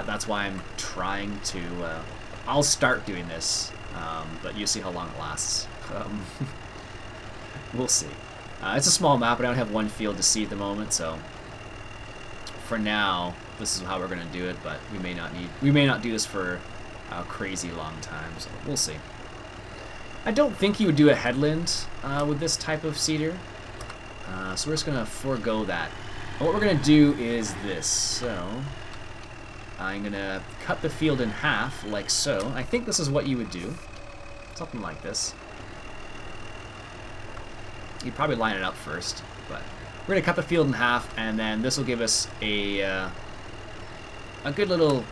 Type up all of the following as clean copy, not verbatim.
that's why I'm trying to... I'll start doing this, but you see how long it lasts. We'll see. It's a small map, but I don't have one field to see at the moment, so for now, this is how we're going to do it, but we may not do this for a crazy long time, so we'll see. I don't think you would do a headland with this type of seeder, so we're just going to forego that. And what we're going to do is this. So I'm going to cut the field in half, like so. I think this is what you would do. Something like this. You'd probably line it up first, but we're going to cut the field in half, and then this will give us a good little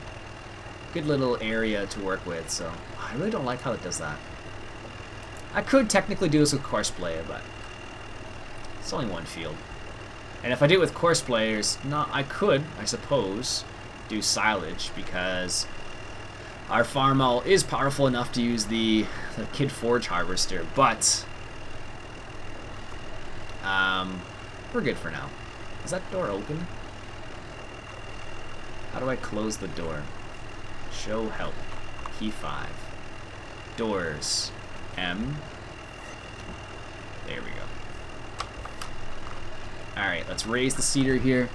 area to work with. So I really don't like how it does that. I could technically do this with Courseplay, but it's only one field. And if I do it with Courseplay, I could, I suppose, do silage, because our farm owl is powerful enough to use the Kid Forge harvester, but we're good for now. Is that door open? How do I close the door? Show help. Key 5. Doors. M. There we go. Alright, let's raise the cedar here.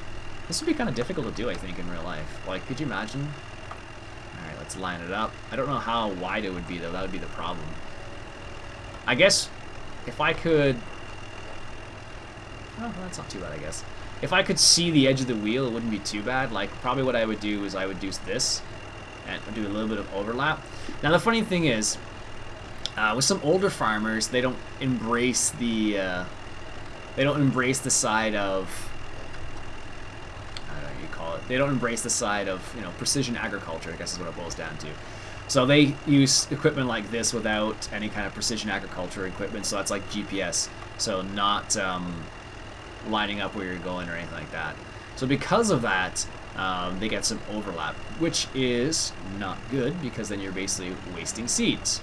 This would be kind of difficult to do, I think, in real life. Like, could you imagine? Alright, let's line it up. I don't know how wide it would be, though. That would be the problem. I guess if I could... Oh, that's not too bad, I guess. If I could see the edge of the wheel, it wouldn't be too bad. Like, probably what I would do is I would do this and do a little bit of overlap. Now, the funny thing is, with some older farmers, they don't embrace the side of, I don't know what you call it. They don't embrace the side of, you know, precision agriculture, I guess is what it boils down to. So they use equipment like this without any kind of precision agriculture equipment. So that's like GPS. So not lining up where you're going or anything like that. So because of that, they get some overlap, which is not good, because then you're basically wasting seeds.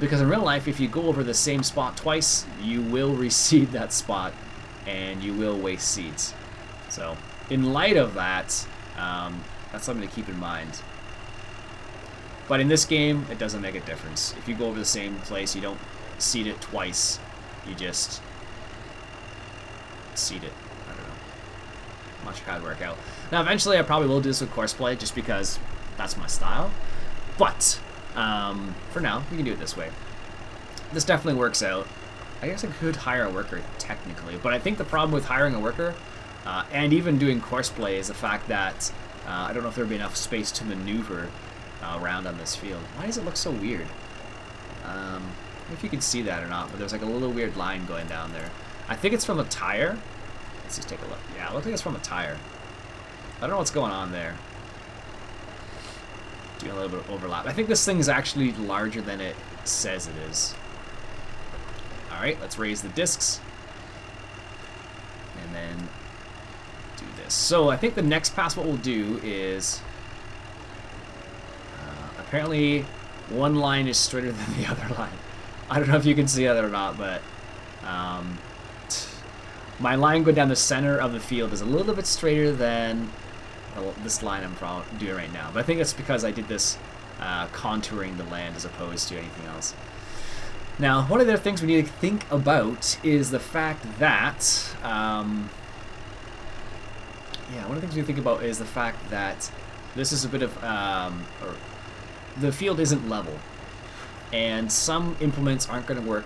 Because in real life, if you go over the same spot twice, you will reseed that spot, and you will waste seeds. So, in light of that, that's something to keep in mind. But in this game, it doesn't make a difference. If you go over the same place, you don't seed it twice. You just seed it. I don't know. I'm not sure how it'd work out. Now, eventually, I probably will do this with Courseplay, just because that's my style. But for now, we can do it this way. This definitely works out. I guess I could hire a worker, technically, but I think the problem with hiring a worker, and even doing Courseplay, is the fact that I don't know if there would be enough space to maneuver around on this field. Why does it look so weird? I don't know if you can see that or not, but there's like a little weird line going down there. I think it's from a tire. Let's just take a look. Yeah, it looks like it's from a tire. I don't know what's going on there. Doing a little bit of overlap. I think this thing is actually larger than it says it is. Alright, let's raise the discs. And then do this. So I think the next pass what we'll do is... apparently one line is straighter than the other line. I don't know if you can see that or not, but... my line going down the center of the field is a little bit straighter than... this line I'm doing right now. But I think it's because I did this contouring the land as opposed to anything else. Now, one of the things we need to think about is the fact that, one of the things we think about is the fact that this is a bit of, or the field isn't level, and some implements aren't going to work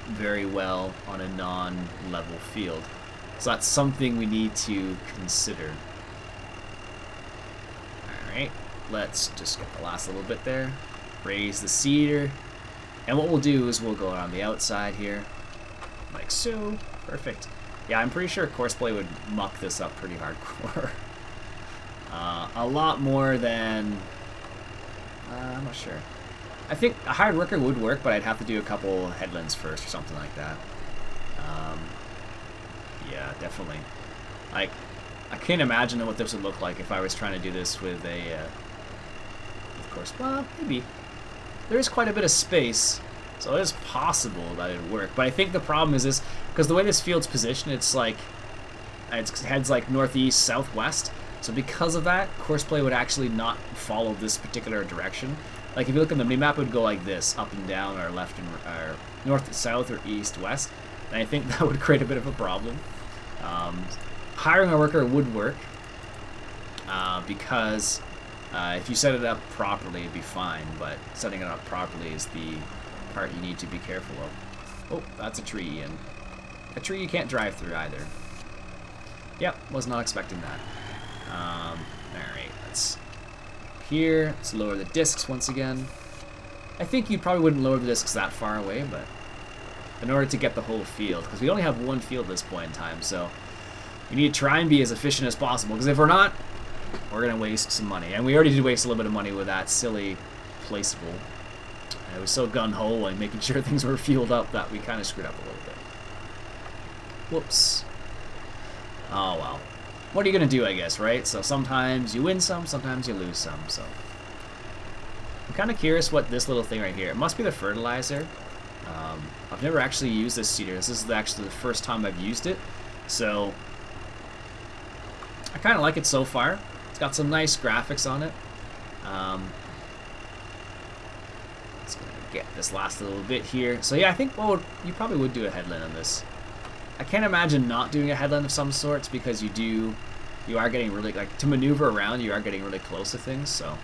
very well on a non-level field. So that's something we need to consider. Alright, let's just get the last little bit there. Raise the cedar. And what we'll do is we'll go around the outside here. Like so. Perfect. Yeah, I'm pretty sure Courseplay would muck this up pretty hardcore. A lot more than... I'm not sure. I think a hired worker would work, but I'd have to do a couple headlands first or something like that. Yeah, definitely. Like, I can't imagine what this would look like if I was trying to do this with a... of course, well, maybe. There is quite a bit of space, so it is possible that it would work. But I think the problem is this, because the way this field's positioned, it's like, it heads like northeast, southwest. So because of that, courseplay would actually not follow this particular direction. Like if you look at the minimap, it would go like this, up and down, or left and or north, south, or east, west. And I think that would create a bit of a problem. Hiring a worker would work because if you set it up properly, it'd be fine. But setting it up properly is the part you need to be careful of. Oh, that's a tree, and a tree you can't drive through either. Yep, was not expecting that. Alright, let's here. Let's lower the discs once again. I think you probably wouldn't lower the discs that far away, but in order to get the whole field, because we only have one field at this point in time, so we need to try and be as efficient as possible, because if we're not, we're going to waste some money. And we already did waste a little bit of money with that silly placeable. I was so gung-ho and making sure things were fueled up that we kind of screwed up a little bit. Whoops. Oh well. What are you going to do, I guess, right? So sometimes you win some, sometimes you lose some, so. I'm kind of curious what this little thing right here, it must be the fertilizer. I've never actually used this seeder. This is actually the first time I've used it, so I kind of like it so far. It's got some nice graphics on it. It's going to get this last little bit here. So yeah, I think you probably would do a headland on this. I can't imagine not doing a headland of some sorts because you are getting really, like, to maneuver around, you are getting really close to things, so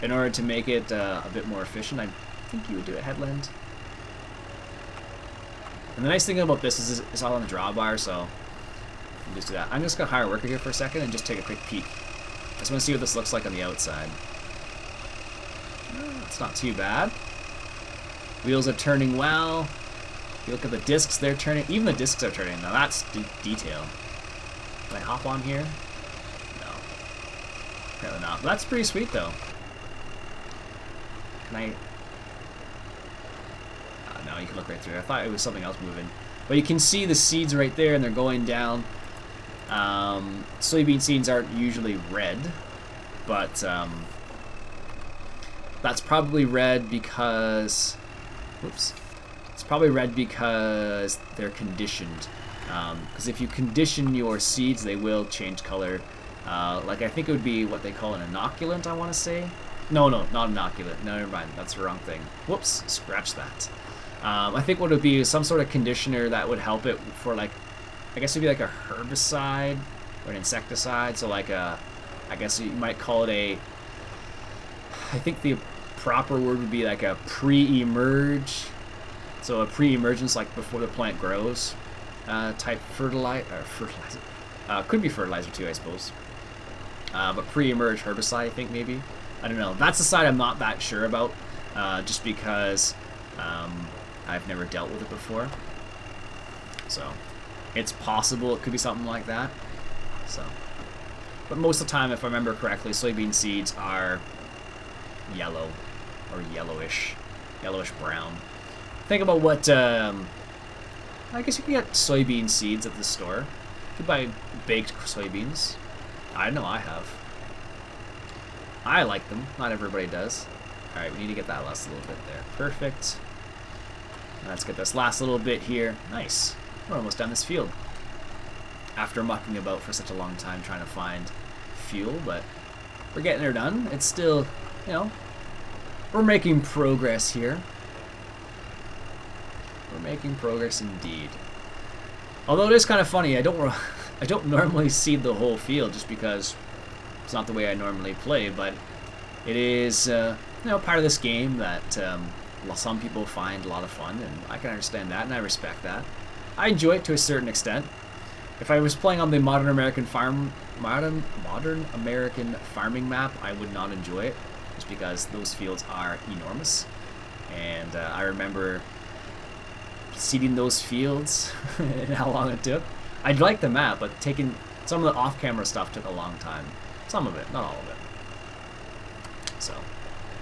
in order to make it a bit more efficient, I think you would do a headland. And the nice thing about this is it's all on the drawbar, so you can just do that. I'm just going to hire a worker here for a second and just take a quick peek. I just want to see what this looks like on the outside. It's not too bad. Wheels are turning well. You look at the discs, they're turning. Even the discs are turning. Now that's detail. Can I hop on here? No. Apparently not. But that's pretty sweet, though. Can I... no, you can look right through it. I thought it was something else moving. But you can see the seeds right there, and they're going down. Soybean seeds aren't usually red, but that's probably red because... Whoops. It's probably red because they're conditioned. Because if you condition your seeds, they will change color. Like, I think it would be what they call an inoculant, I want to say. No, not inoculant. No, never mind. That's the wrong thing. Whoops, scratch that. I think what it would be is some sort of conditioner that would help it for, like, I guess it would be like a herbicide or an insecticide. So like a, I guess you might call it a, I think the proper word would be like a pre-emerge. So a pre-emergence, like before the plant grows, type fertilizer. Could be fertilizer too, I suppose. But pre-emerge herbicide, I think maybe. I don't know. That's the side I'm not that sure about, just because I've never dealt with it before. So it's possible it could be something like that. So, but most of the time, if I remember correctly, soybean seeds are yellow or yellowish brown. Think about what, I guess you can get soybean seeds at the store. You can buy baked soybeans. I know I have. I like them. Not everybody does. Alright, we need to get that last little bit there. Perfect. Let's get this last little bit here. Nice. We're almost done this field. After mucking about for such a long time trying to find fuel, but we're getting her done. It's still, you know, we're making progress here. We're making progress indeed. Although it is kind of funny, I don't normally seed the whole field just because it's not the way I normally play, but it is, you know, part of this game that some people find a lot of fun, and I can understand that, and I respect that. I enjoy it to a certain extent. If I was playing on the modern American farming map, I would not enjoy it, just because those fields are enormous, and I remember seeding those fields and how long it took. I like the map, but taking some of the off-camera stuff took a long time. Some of it, not all of it. So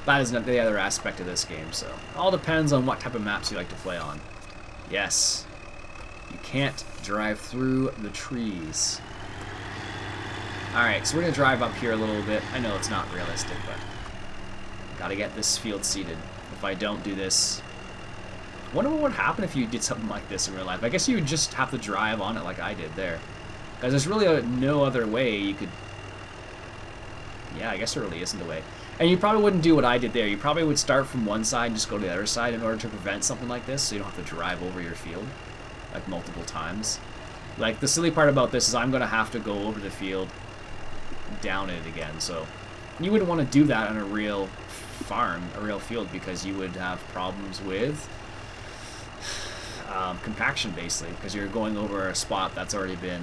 that is not the other aspect of this game. So it all depends on what type of maps you like to play on. Yes, you can't drive through the trees. Alright, so we're going to drive up here a little bit. I know it's not realistic, but gotta get this field seeded. If I don't do this, I wonder what would happen if you did something like this in real life. I guess you would just have to drive on it like I did there. Because there's really no other way you could Yeah, I guess there really isn't a way. And you probably wouldn't do what I did there. You probably would start from one side and just go to the other side in order to prevent something like this, so you don't have to drive over your field, like, multiple times. Like, the silly part about this is I'm going to have to go over the field, down it again, so you wouldn't want to do that on a real farm, a real field, because you would have problems with compaction, basically, because you're going over a spot that's already been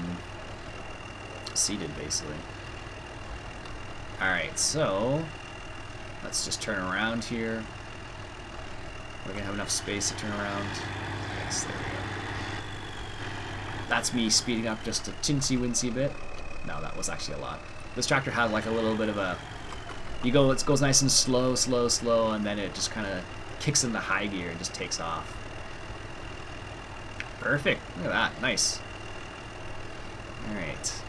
seeded, basically. Alright, so let's just turn around here. We're going to have enough space to turn around. Yes, there we go. That's me speeding up just a tinsy-wincy bit. No, that was actually a lot. This tractor had like a little bit of a... it goes nice and slow, slow, slow, and then it just kind of kicks into high gear and just takes off. Perfect. Look at that. Nice. Alright.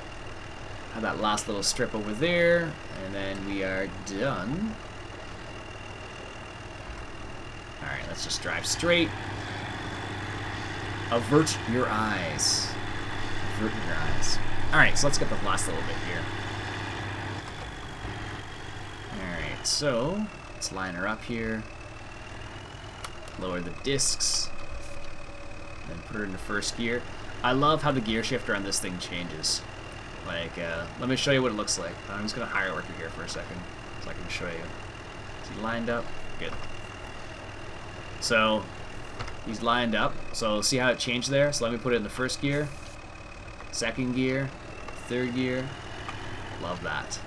Have that last little strip over there, and then we are done. Alright, let's just drive straight. Avert your eyes. Avert your eyes. Alright, so let's get the last little bit here. Alright, so let's line her up here. Lower the discs. Then put her into first gear. I love how the gear shifter on this thing changes. Like, let me show you what it looks like. I'm just going to hire worker here for a second so I can show you. Is he lined up? Good. So, he's lined up. So, see how it changed there? So, let me put it in the first gear, second gear, third gear. Love that.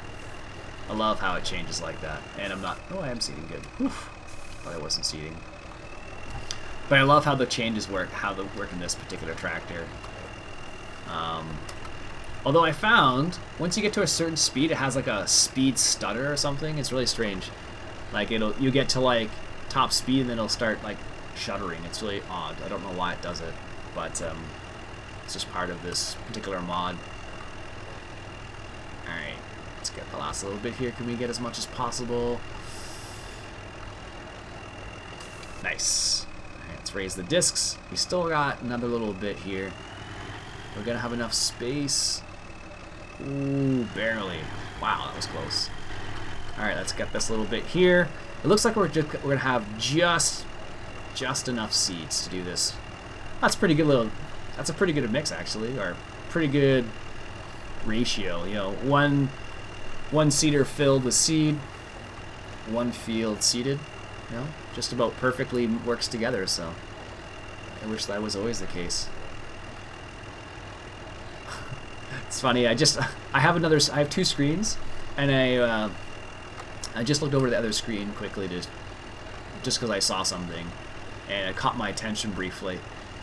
I love how it changes like that. And I'm not... oh, I am seating good. Oof. Thought I wasn't seating. But I love how the changes work, how they work in this particular tractor. Although I found, once you get to a certain speed, it has like a speed stutter or something. It's really strange. Like, you get to like top speed and then it'll start like shuddering. It's really odd. I don't know why it does it, but it's just part of this particular mod. Alright, let's get the last little bit here. Can we get as much as possible? Nice. Alright, let's raise the discs. We still got another little bit here. We're gonna have enough space. Ooh, barely. Wow, that was close. Alright, let's get this little bit here. It looks like we're gonna have just enough seeds to do this. That's pretty good that's a pretty good mix actually, or pretty good ratio. You know, one seeder filled with seed, one field seeded. You know, just about perfectly works together. So I wish that was always the case. It's funny. I have two screens, and I just looked over the other screen quickly just because I saw something, and it caught my attention briefly.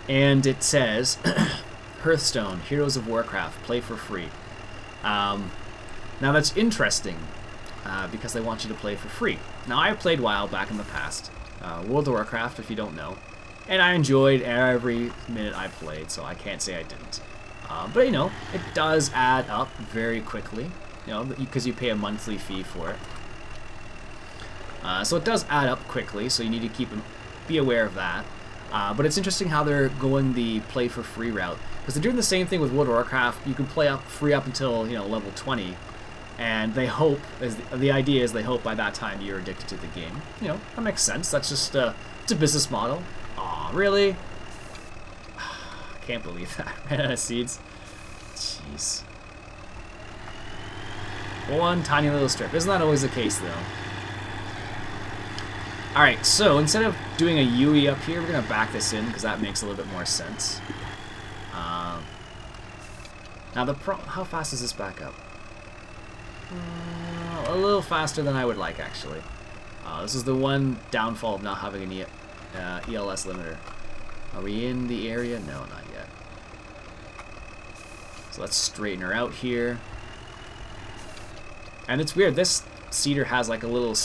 And it says, Hearthstone, Heroes of Warcraft, play for free. Now that's interesting, because they want you to play for free. Now I've played WoW back in the past, World of Warcraft if you don't know, and I enjoyed every minute I played, so I can't say I didn't. But you know, it does add up very quickly, you know, because you pay a monthly fee for it. So it does add up quickly, so you need to be aware of that. But it's interesting how they're going the play for free route, because they're doing the same thing with World of Warcraft. You can play free up until, you know, level 20, and they hope, the idea is they hope by that time you're addicted to the game. You know, that makes sense. That's just it's a business model. Aw, really? Can't believe that. Ran out of seeds. Jeez. One tiny little strip. Isn't that always the case, though? Alright, so instead of doing a UE up here, we're going to back this in, because that makes a little bit more sense. Now, how fast does this back up? A little faster than I would like, actually. This is the one downfall of not having an ELS limiter. Are we in the area? No, not yet. So let's straighten her out here. And it's weird, this seeder has like a little...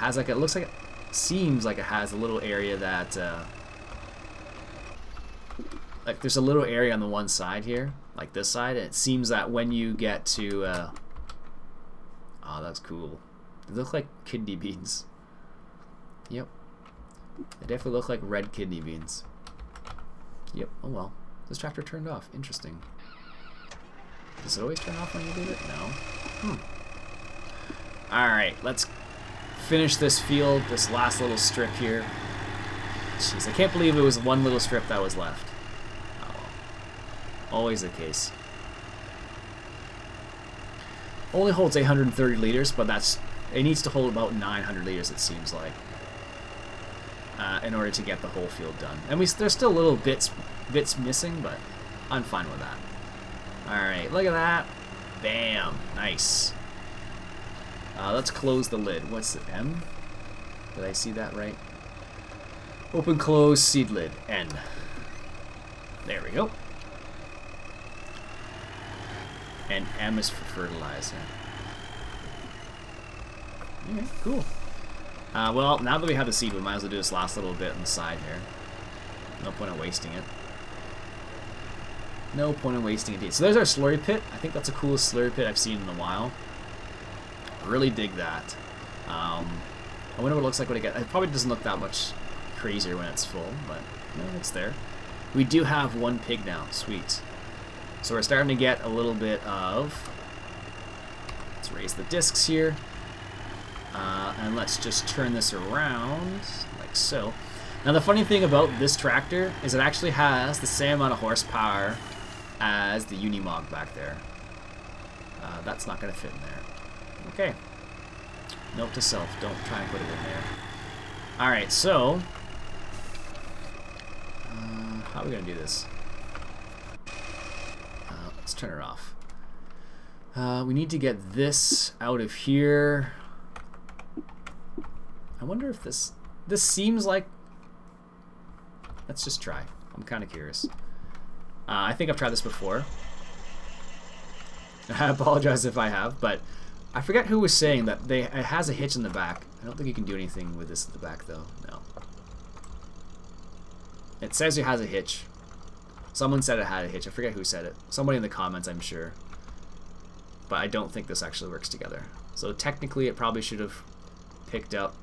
it looks like... seems like it has a little area that... like there's a little area on the one side here, like this side, and it seems that when you get to... oh, that's cool. They look like kidney beans. Yep. They definitely look like red kidney beans. Yep, oh well. This tractor turned off. Interesting. Does it always turn off when you do it? No. Alright, let's finish this field, this last little strip here. Jeez, I can't believe it was one little strip that was left. Oh well. Always the case. Only holds 830 liters, but it needs to hold about 900 liters, it seems like, in order to get the whole field done. And there's still little bits missing, but I'm fine with that. Alright, look at that. Bam. Nice. Let's close the lid. What's the M? Did I see that right? Open, close, seed lid. N. There we go. And M is for fertilizer. Okay, cool. Well, now that we have the seed, we might as well do this last little bit on the side here. No point in wasting it. No point in wasting it. So there's our slurry pit. I think that's the coolest slurry pit I've seen in a while. Really dig that. I wonder what it looks like when it gets... It probably doesn't look that much crazier when it's full, but no, it's there. We do have one pig now. Sweet. So we're starting to get a little bit of... Let's raise the discs here. And let's just turn this around, like so. Now the funny thing about this tractor is it actually has the same amount of horsepower as the Unimog back there. That's not going to fit in there. Okay. Note to self, don't try and put it in there. Alright, so... how are we going to do this? Let's turn it off. We need to get this out of here. I wonder if this seems like... Let's just try. I'm kind of curious. I think I've tried this before. I apologize if I have, but I forget who was saying that it has a hitch in the back. I don't think you can do anything with this at the back, though. No. It says it has a hitch. Someone said it had a hitch. I forget who said it. Somebody in the comments, I'm sure. But I don't think this actually works together. So technically, it probably should have picked up.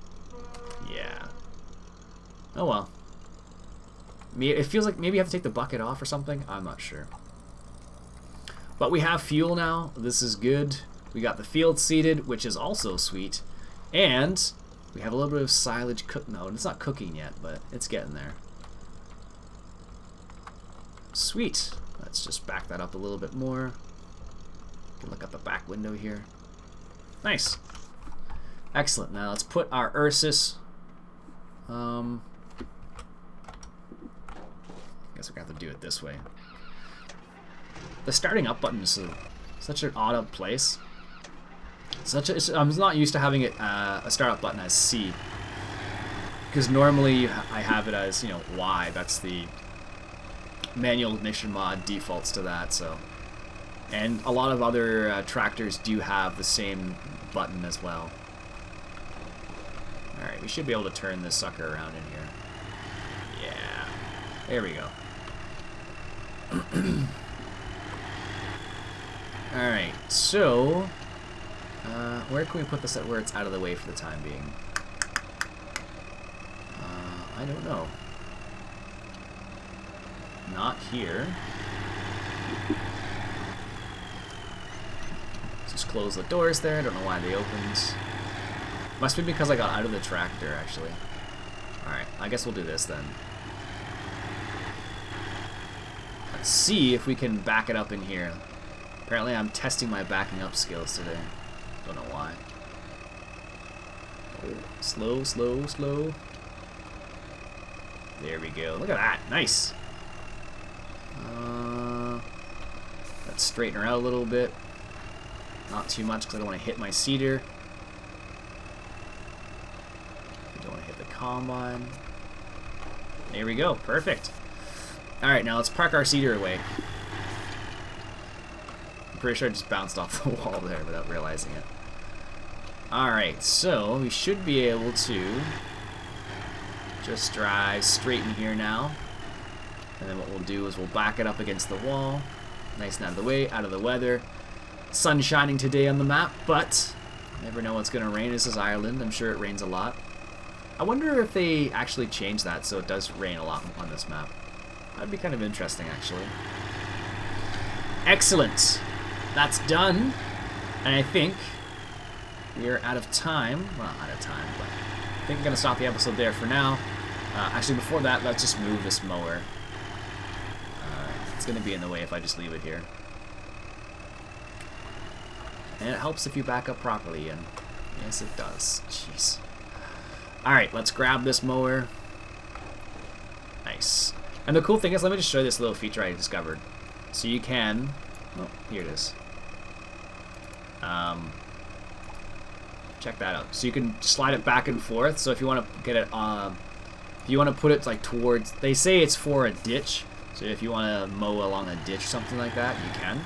Yeah. Oh well. It feels like maybe you have to take the bucket off or something. I'm not sure. But we have fuel now. This is good. We got the field seeded, which is also sweet. And we have a little bit of silage cook. No, it's not cooking yet, but it's getting there. Sweet. Let's just back that up a little bit more. You can look out the back window here. Nice. Excellent. Now let's put our Ursus. I guess we're gonna have to do it this way. The starting up button is such an odd up place. I'm not used to having it a startup button as C, because normally I have it as, you know, Y. That's the manual ignition mod defaults to that. So, and a lot of other tractors do have the same button as well. All right, we should be able to turn this sucker around in here. Yeah, there we go. Alright, so where can we put this at where it's out of the way for the time being? I don't know. Not here. Just close the doors there. I don't know why they opened. Must be because I got out of the tractor, actually. Alright, I guess we'll do this then. Let's see if we can back it up in here. Apparently I'm testing my backing up skills today. Don't know why. Oh, slow, slow, slow. There we go. Look at that. Nice. Let's straighten her out a little bit. Not too much because I don't want to hit my seeder. I don't want to hit the combine. There we go. Perfect. Alright, now let's park our seeder away. I'm pretty sure I just bounced off the wall there without realizing it. Alright, so we should be able to just drive straight in here now. And then what we'll do is we'll back it up against the wall. Nice and out of the way, out of the weather. Sun shining today on the map, but you never know what's going to rain. This is Ireland. I'm sure it rains a lot. I wonder if they actually changed that so it does rain a lot on this map. That'd be kind of interesting, actually. Excellent. That's done. And I think we're out of time. Well, out of time, but I think I'm going to stop the episode there for now. Actually, before that, let's just move this mower. It's going to be in the way if I just leave it here. And it helps if you back up properly, and yes, it does. Jeez. Alright, let's grab this mower. Nice. And the cool thing is, let me just show you this little feature I discovered. So you can... Oh, here it is. Check that out. So you can slide it back and forth. So if you want to get it... if you want to put it like towards... They say it's for a ditch. So if you want to mow along a ditch or something like that, you can.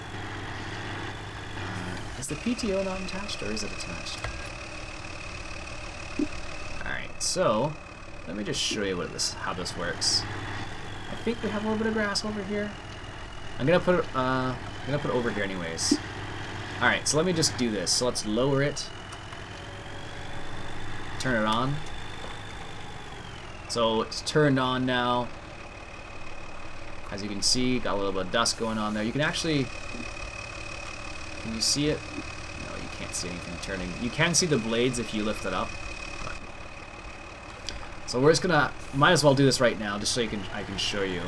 Is the PTO not attached, or is it attached? Alright, so let me just show you how this works. I think we have a little bit of grass over here. I'm gonna put it over here anyways. Alright, so let me just do this. So let's lower it. Turn it on. So it's turned on now. As you can see, got a little bit of dust going on there. You can actually... Can you see it? No, you can't see anything turning. You can see the blades if you lift it up. So we're just gonna... Might as well do this right now, just so I can show you.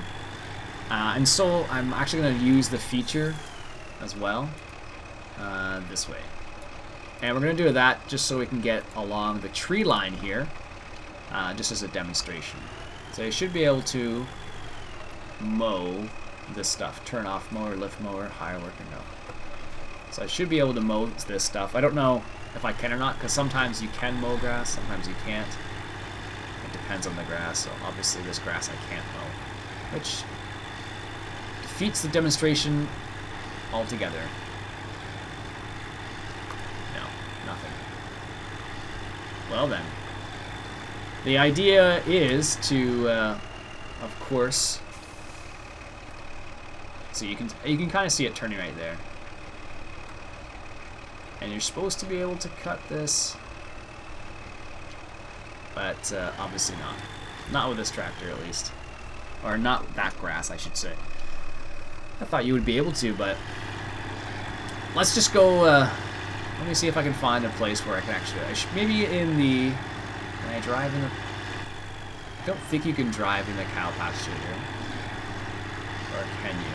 And so I'm actually gonna use the feature as well. This way. And we're gonna do that just so we can get along the tree line here. Just as a demonstration. So you should be able to mow this stuff. Turn off mower, lift mower, higher working no. So I should be able to mow this stuff. I don't know if I can or not, because sometimes you can mow grass, sometimes you can't. It depends on the grass, so obviously this grass I can't mow, which defeats the demonstration altogether. No, nothing. Well then. The idea is to, of course, so you can kind of see it turning right there. And you're supposed to be able to cut this, but obviously not. Not with this tractor, at least. Or not that grass, I should say. I thought you would be able to, but let's just go, let me see if I can find a place where I can actually, maybe in the, can I drive in the, I don't think you can drive in the cow pasture here. Or can you?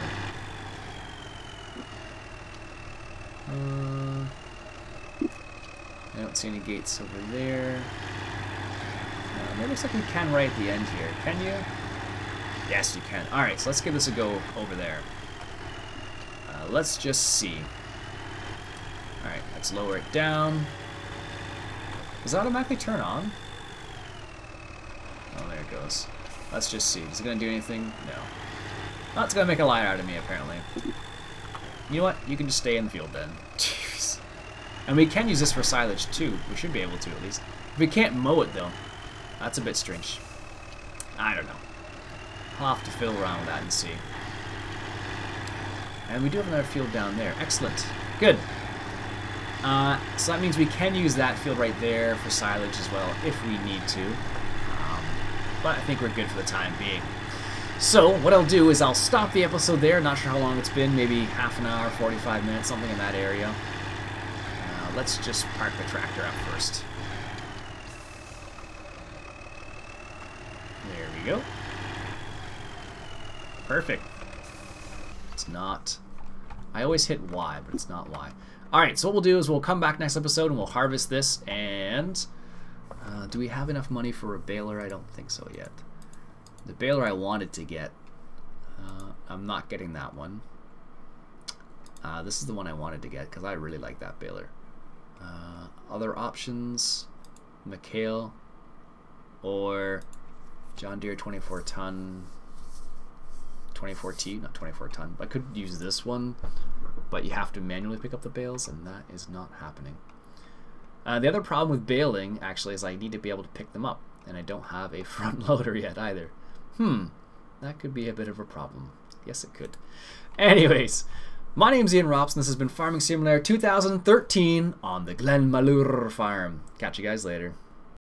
I don't see any gates over there. It looks like you can right at the end here. Can you? Yes, you can. Alright, so let's give this a go over there. Let's just see. Alright, let's lower it down. Does it automatically turn on? Oh, there it goes. Let's just see. Is it going to do anything? No. Oh, it's going to make a light out of me, apparently. You know what? You can just stay in the field then. Jeez. And we can use this for silage too. We should be able to, at least. We can't mow it though. That's a bit strange. I don't know. I'll have to fiddle around with that and see. And we do have another field down there. Excellent. Good. So that means we can use that field right there for silage as well if we need to. But I think we're good for the time being. So what I'll do is I'll stop the episode there. Not sure how long it's been. Maybe half an hour, 45 minutes, something in that area. Let's just park the tractor up first. There we go. Perfect. It's not... I always hit Y, but it's not Y. Alright, so what we'll do is we'll come back next episode and we'll harvest this, and... do we have enough money for a baler? I don't think so yet. The baler I wanted to get, I'm not getting that one. This is the one I wanted to get, because I really like that baler. Other options, McHale, or John Deere 24 ton, 24T, not 24 ton. I could use this one, but you have to manually pick up the bales, and that is not happening. The other problem with baling, actually, is I need to be able to pick them up, and I don't have a front loader yet either. That could be a bit of a problem. Yes, it could. Anyways, my name's Iain Robson. This has been Farming Simulator 2013 on the Glenmalure farm. Catch you guys later.